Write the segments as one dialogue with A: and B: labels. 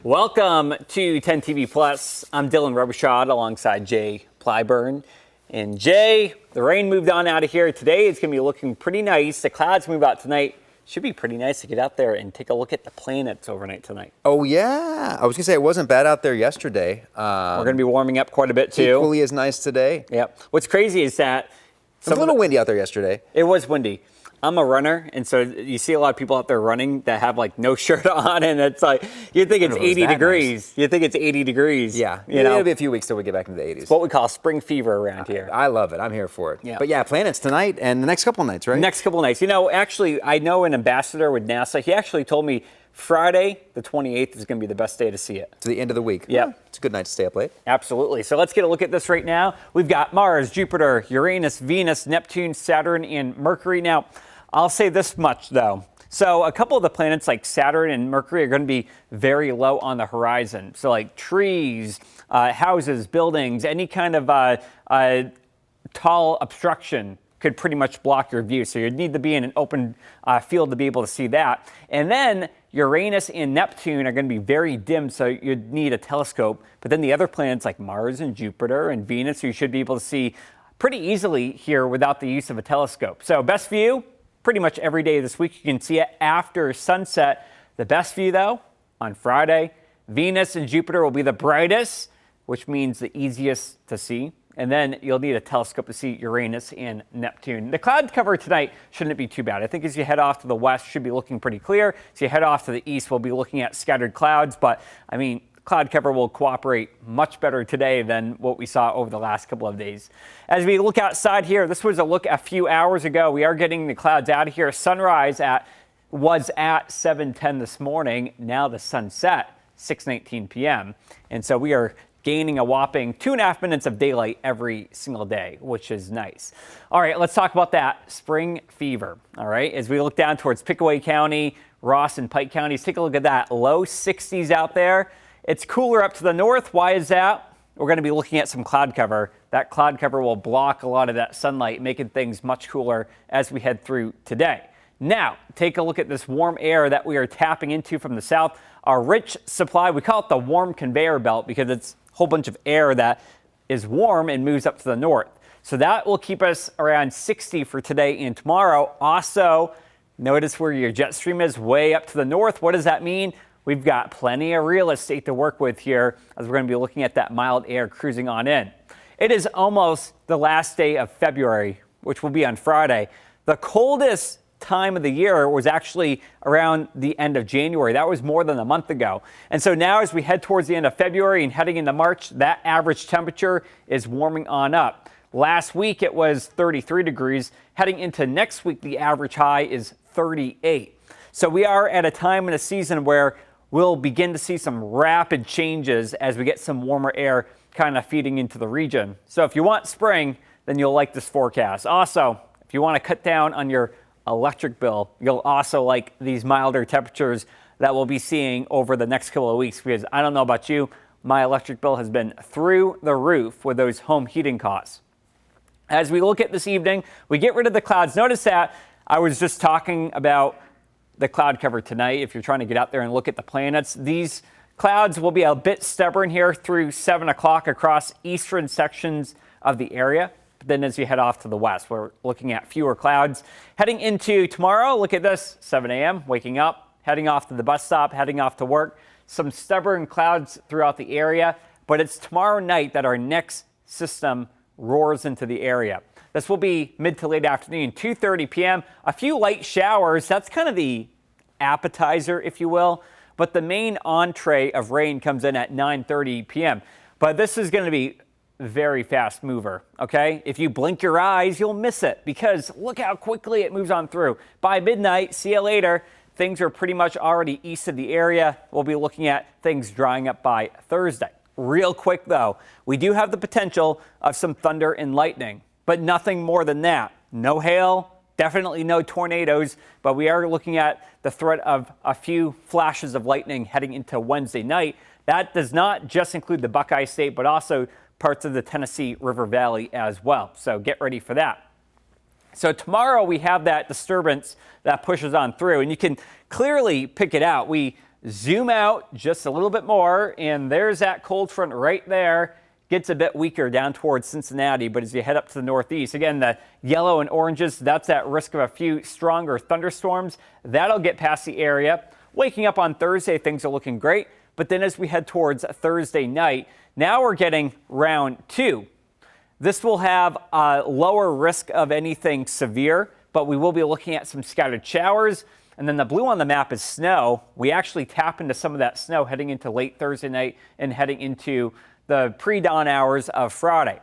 A: Welcome to 10 TV Plus. I'm Dylan Robichaud alongside Jay Plyburn. And Jay, the rain moved on out of here. Today it's going to be looking pretty nice. The clouds move out tonight. Should be pretty nice to get out there and take a look at the planets overnight tonight.
B: Oh, yeah. I was going to say it wasn't bad out there yesterday.
A: We're going to be warming up quite a bit, too.
B: Equally as nice today.
A: Yep. What's crazy is that...
B: It was a little windy out there yesterday.
A: It was windy. I'm a runner, and so you see a lot of people out there running that have like no shirt on, and it's like, you think it's 80 degrees. Nice. You think it's 80 degrees.
B: Yeah.
A: You know?
B: It'll be a few weeks till we get back into the 80s.
A: It's what we call spring fever around here.
B: I love it. I'm here for it.
A: Yeah.
B: But yeah, planets tonight and the next couple of nights, right?
A: Next couple of nights. You know, actually, I know an ambassador with NASA. He actually told me Friday, the 28th, is going to be the best day to see it.
B: To the end of the week.
A: Yeah.
B: It's a good night to stay up late.
A: Absolutely. So let's get a look at this right now. We've got Mars, Jupiter, Uranus, Venus, Neptune, Saturn, and Mercury. Now, I'll say this much, though. So a couple of the planets like Saturn and Mercury are going to be very low on the horizon. So like trees, houses, buildings, any kind of tall obstruction could pretty much block your view. So you'd need to be in an open field to be able to see that. And then Uranus and Neptune are going to be very dim, so you'd need a telescope. But then the other planets like Mars and Jupiter and Venus, you should be able to see pretty easily here without the use of a telescope. So best view, pretty much every day this week. You can see it after sunset. The best view, though, on Friday. Venus and Jupiter will be the brightest, which means the easiest to see. And then you'll need a telescope to see Uranus and Neptune. The cloud cover tonight shouldn't be too bad. I think as you head off to the west, should be looking pretty clear. As you head off to the east, we'll be looking at scattered clouds. But, I mean, cloud cover will cooperate much better today than what we saw over the last couple of days. As we look outside here, this was a look a few hours ago. We are getting the clouds out of here. Sunrise was at 7:10 this morning. Now the sunset, 6:19 p.m. And so we are gaining a whopping 2.5 minutes of daylight every single day, which is nice. All right, let's talk about that spring fever. All right, as we look down towards Pickaway County, Ross and Pike counties, take a look at that. Low 60s out there. It's cooler up to the north. Why is that? We're going to be looking at some cloud cover. That cloud cover will block a lot of that sunlight, making things much cooler as we head through today. Now, take a look at this warm air that we are tapping into from the south. Our rich supply, we call it the warm conveyor belt because it's a whole bunch of air that is warm and moves up to the north. So that will keep us around 60 for today and tomorrow. Also, notice where your jet stream is way up to the north. What does that mean? We've got plenty of real estate to work with here as we're going to be looking at that mild air cruising on in. It is almost the last day of February, which will be on Friday. The coldest time of the year was actually around the end of January. That was more than a month ago. And so now as we head towards the end of February and heading into March, that average temperature is warming on up. Last week it was 33 degrees. Heading into next week, the average high is 38. So we are at a time in the season where we'll begin to see some rapid changes as we get some warmer air kind of feeding into the region. So if you want spring, then you'll like this forecast. Also, if you want to cut down on your electric bill, you'll also like these milder temperatures that we'll be seeing over the next couple of weeks, because I don't know about you, my electric bill has been through the roof with those home heating costs. As we look at this evening, we get rid of the clouds. Notice that I was just talking about the cloud cover tonight. If you're trying to get out there and look at the planets, these clouds will be a bit stubborn here through 7 o'clock across eastern sections of the area. But then as you head off to the west, we're looking at fewer clouds. Heading into tomorrow, look at this, 7 a.m., waking up, heading off to the bus stop, heading off to work. Some stubborn clouds throughout the area, but it's tomorrow night that our next system roars into the area. This will be mid to late afternoon, 2:30 p.m. A few light showers. That's kind of the appetizer, if you will. But the main entree of rain comes in at 9:30 p.m. But this is going to be very fast mover, okay? If you blink your eyes, you'll miss it because look how quickly it moves on through. By midnight, see you later. Things are pretty much already east of the area. We'll be looking at things drying up by Thursday. Real quick, though, we do have the potential of some thunder and lightning, but nothing more than that. No hail, definitely no tornadoes, but we are looking at the threat of a few flashes of lightning heading into Wednesday night. That does not just include the Buckeye State, but also parts of the Tennessee River Valley as well. So get ready for that. So tomorrow we have that disturbance that pushes on through, and you can clearly pick it out. We Zoom out just a little bit more, and there's that cold front right there. Gets a bit weaker down towards Cincinnati, but as you head up to the northeast, again, the yellow and oranges, that's at risk of a few stronger thunderstorms. That'll get past the area. Waking up on Thursday, things are looking great. But then as we head towards Thursday night, now we're getting round 2. This will have a lower risk of anything severe, but we will be looking at some scattered showers. And then the blue on the map is snow. We actually tap into some of that snow heading into late Thursday night and heading into the pre-dawn hours of Friday.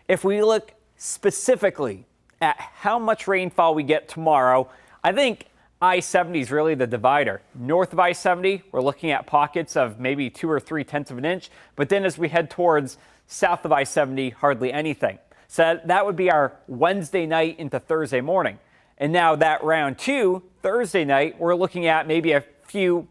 A: If we look specifically at how much rainfall we get tomorrow, I think I-70 is really the divider. North of I-70, we're looking at pockets of maybe 2 or 3/10 of an inch. But then as we head towards south of I-70, hardly anything. So that would be our Wednesday night into Thursday morning. And now that round 2, Thursday night, we're looking at maybe a few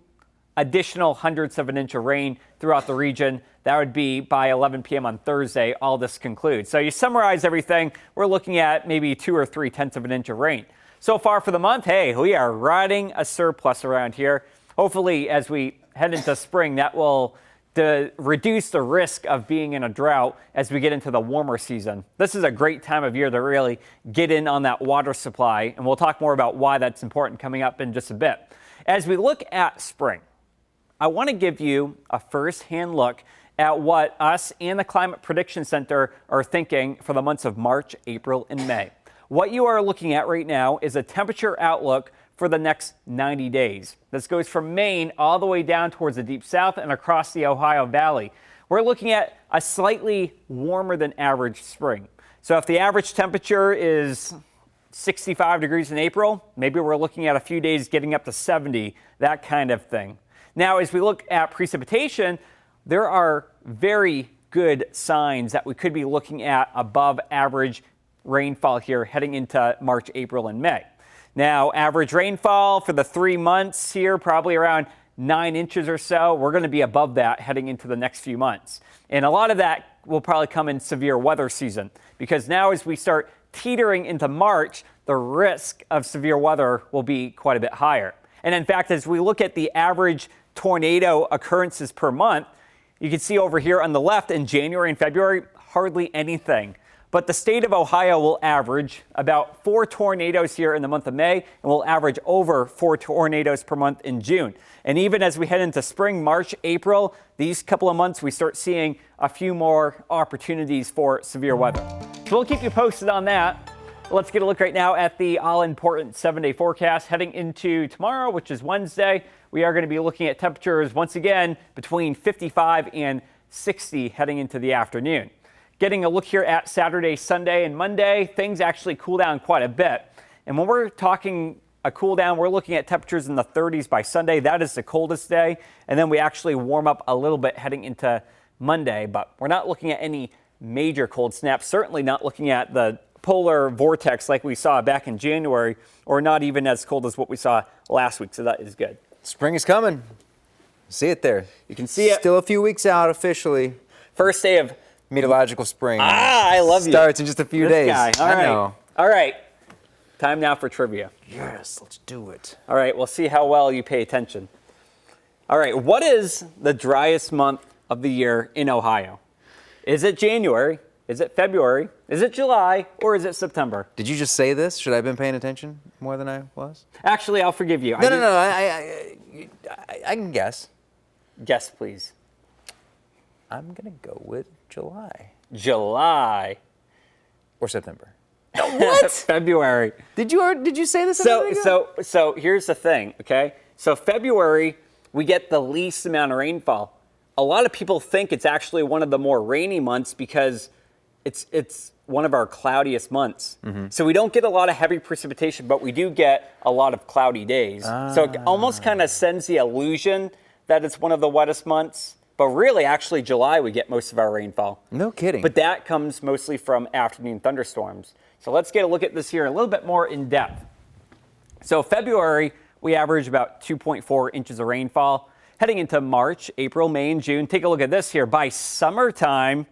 A: additional hundredths of an inch of rain throughout the region. That would be by 11 p.m. on Thursday, all this concludes. So you summarize everything, we're looking at maybe 2 or 3/10 of an inch of rain. So far for the month, hey, we are riding a surplus around here. Hopefully, as we head into spring, that will reduce the risk of being in a drought as we get into the warmer season. This is a great time of year to really get in on that water supply, and we'll talk more about why that's important coming up in just a bit. As we look at spring, I want to give you a first-hand look at what us and the Climate Prediction Center are thinking for the months of March, April, and May. What you are looking at right now is a temperature outlook for the next 90 days. This goes from Maine all the way down towards the deep south and across the Ohio Valley. We're looking at a slightly warmer than average spring. So if the average temperature is 65 degrees in April, maybe we're looking at a few days getting up to 70, that kind of thing. Now, as we look at precipitation, there are very good signs that we could be looking at above average rainfall here heading into March, April, and May. Now, average rainfall for the 3 months here, probably around 9 inches or so. We're going to be above that heading into the next few months. And a lot of that will probably come in severe weather season, because now as we start teetering into March, the risk of severe weather will be quite a bit higher. And in fact, as we look at the average tornado occurrences per month, you can see over here on the left in January and February, hardly anything. But the state of Ohio will average about 4 tornadoes here in the month of May, and will average over 4 tornadoes per month in June. And even as we head into spring, March, April, these couple of months, we start seeing a few more opportunities for severe weather. So we'll keep you posted on that. Let's get a look right now at the all-important 7-day forecast heading into tomorrow, which is Wednesday. We are going to be looking at temperatures once again between 55 and 60 heading into the afternoon. Getting a look here at Saturday, Sunday, and Monday, things actually cool down quite a bit. And when we're talking a cool down, we're looking at temperatures in the 30s by Sunday. That is the coldest day. And then we actually warm up a little bit heading into Monday, but we're not looking at any major cold snaps, certainly not looking at the polar vortex like we saw back in January, or not even as cold as what we saw last week. So that is good.
B: Spring is coming. See it there.
A: You can see it.
B: Still a few weeks out officially.
A: First day of
B: meteorological spring.
A: I love you.
B: Starts in just a few days.
A: Guy.
B: I know.
A: All right. Time now for trivia.
B: Yes, let's do it.
A: All right, we'll see how well you pay attention. All right, what is the driest month of the year in Ohio? Is it January? Is it February? Is it July? Or is it September?
B: Did you just say this? Should I have been paying attention more than I was?
A: Actually, I'll forgive you.
B: No. I can guess.
A: Guess, please.
B: I'm going to go with July.
A: July.
B: Or September.
A: What? February.
B: Did you say this?
A: So here's the thing, okay? So February, we get the least amount of rainfall. A lot of people think it's actually one of the more rainy months because it's one of our cloudiest months. Mm-hmm. So we don't get a lot of heavy precipitation, but we do get a lot of cloudy days. So it almost kind of sends the illusion that it's one of the wettest months. But really, actually, July, we get most of our rainfall.
B: No kidding.
A: But that comes mostly from afternoon thunderstorms. So let's get a look at this here a little bit more in depth. So February, we average about 2.4 inches of rainfall. Heading into March, April, May, and June, take a look at this here. By summertime,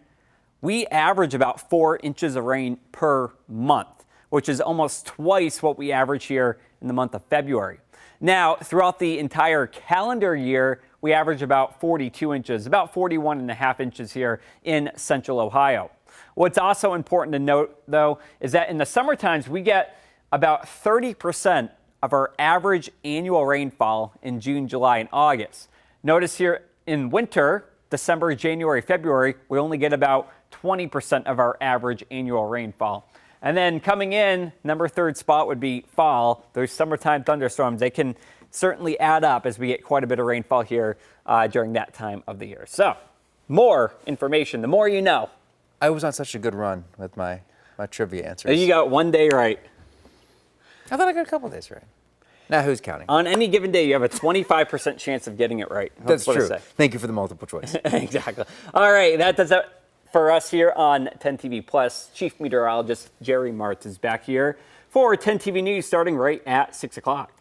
A: we average about 4 inches of rain per month. which is almost twice what we average here in the month of February. Now, throughout the entire calendar year, we average about 42 inches, about 41.5 inches here in central Ohio. What's also important to note, though, is that in the summer times, we get about 30% of our average annual rainfall in June, July, and August. Notice here in winter, December, January, February, we only get about 20% of our average annual rainfall. And then coming in, number 3rd spot would be fall. Those summertime thunderstorms, they can certainly add up as we get quite a bit of rainfall here during that time of the year. So, more information, the more you know.
B: I was on such a good run with my trivia answers.
A: You got one day right.
B: I thought I got a couple days right. Now who's counting?
A: On any given day, you have a 25% chance of getting it right.
B: That's
A: what I
B: true.
A: say.
B: Thank you for the multiple choice.
A: Exactly. All right, that does it for us here on 10 TV Plus. Chief Meteorologist Jerry Martz is back here for 10 TV News starting right at 6 o'clock.